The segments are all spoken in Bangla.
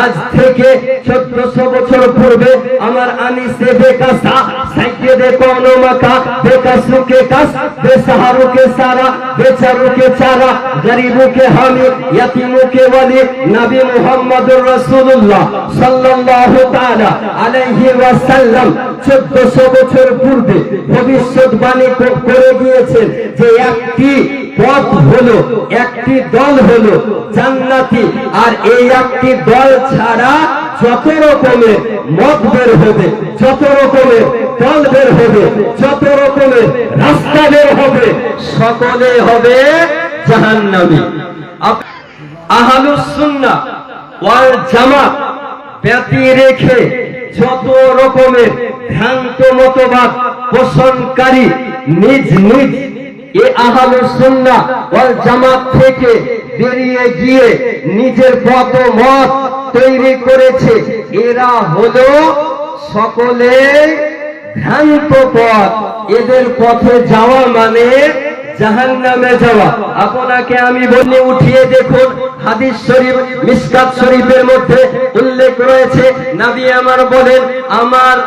আজ থেকে 1400 বছর পূর্বে আমার আনিসে বেকাসা সাইয়েদে কওনো মাকা বেকাসু কে কাস বেসাহারু কে সারা বেচারু কে চারা গরিবু কে হামি ইয়াতিমু কে ওয়ালি নবী মুহাম্মদুর রাসূলুল্লাহ সাল্লাল্লাহু তাআলা আলাইহি ওয়াসাল্লাম 1400 বছর পূর্বে ভবিষ্যৎবাণী করে গিয়েছেন যে একটি পথ হলো, একটি দল হলো জান্নাতি, আর এই একটি দল ছাড়া যত রকমের মত বের হবে, যত রকমের দল বের হবে, যত রকমের রাস্তা বের হবে, সকলে হবে জাহান্নামী। আহলুস সুন্নাহ ওয়াল জামাত ব্যতি রেখে যত রকমের ভ্রান্ত মতবাদ পোষণকারী নিজ নিজ এই আহলুস সুন্নাহ ওয়াল জামাত থেকে বেরিয়ে গিয়ে নিজের মত তৈরি করেছে, এরা হলো সকলে ভ্রান্ত পথ। এদের পথে যাওয়া মানে জাহান্নামে যাওয়া। আপনাকে আমি বলি উঠিয়ে দেখুন, হাদিস শরীফ মিশকাত শরীফের মধ্যে উল্লেখ রয়েছে, নবী আমার বলেন, আমার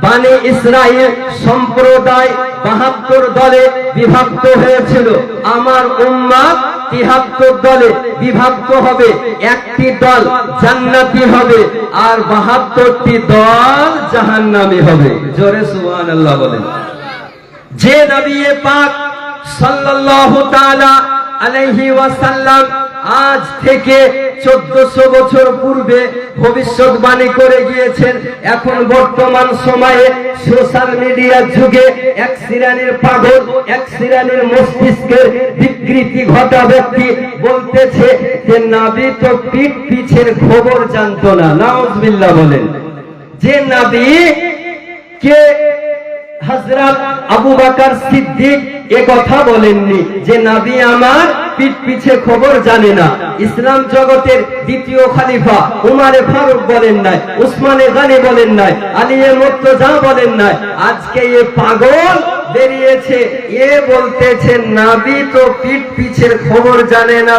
বানি ইসরাইল সম্প্রদায় 72 দলে বিভক্ত হয়েছিল, আমার উম্মাত 73 দলে বিভক্ত হবে। একটি দল জান্নাতি হবে আর 72টি দল জাহান্নামী হবে। জোরে সুবহানাল্লাহ বলেন। যে নবী পাক সাল্লাল্লাহু তাআলা আলাইহি ওয়াসাল্লাম আজ থেকে 1400 বছর পূর্বে ভবিষ্যৎবাণী করে গিয়েছেন, এখন বর্তমান সময়ে সোশ্যাল মিডিয়ার যুগে এক শ্রেণীর পাগল, এক শ্রেণীর মস্তিষ্কের বিকৃতি ঘটা ব্যক্তি বলতেছে যে নবী তো পিঠ পিছের খবর জানতো না। নাউজুবিল্লাহ বলেন। যে নবী কে হযরত আবু বকর সিদ্দিক এ কথা বলেননি যে নবী আমার পিঠ পিছে খবর জানে না। ইসলাম জগতের দ্বিতীয় খলিফা উমারে ফারুক বলেন নাই, উসমানে গনি বলেন নাই, আলিয়ে মুর্তজা বলেন নাই। আজকে এ পাগল বেরিয়েছে, এ বলতেছে নবী তো পিঠ পিছের খবর জানে না।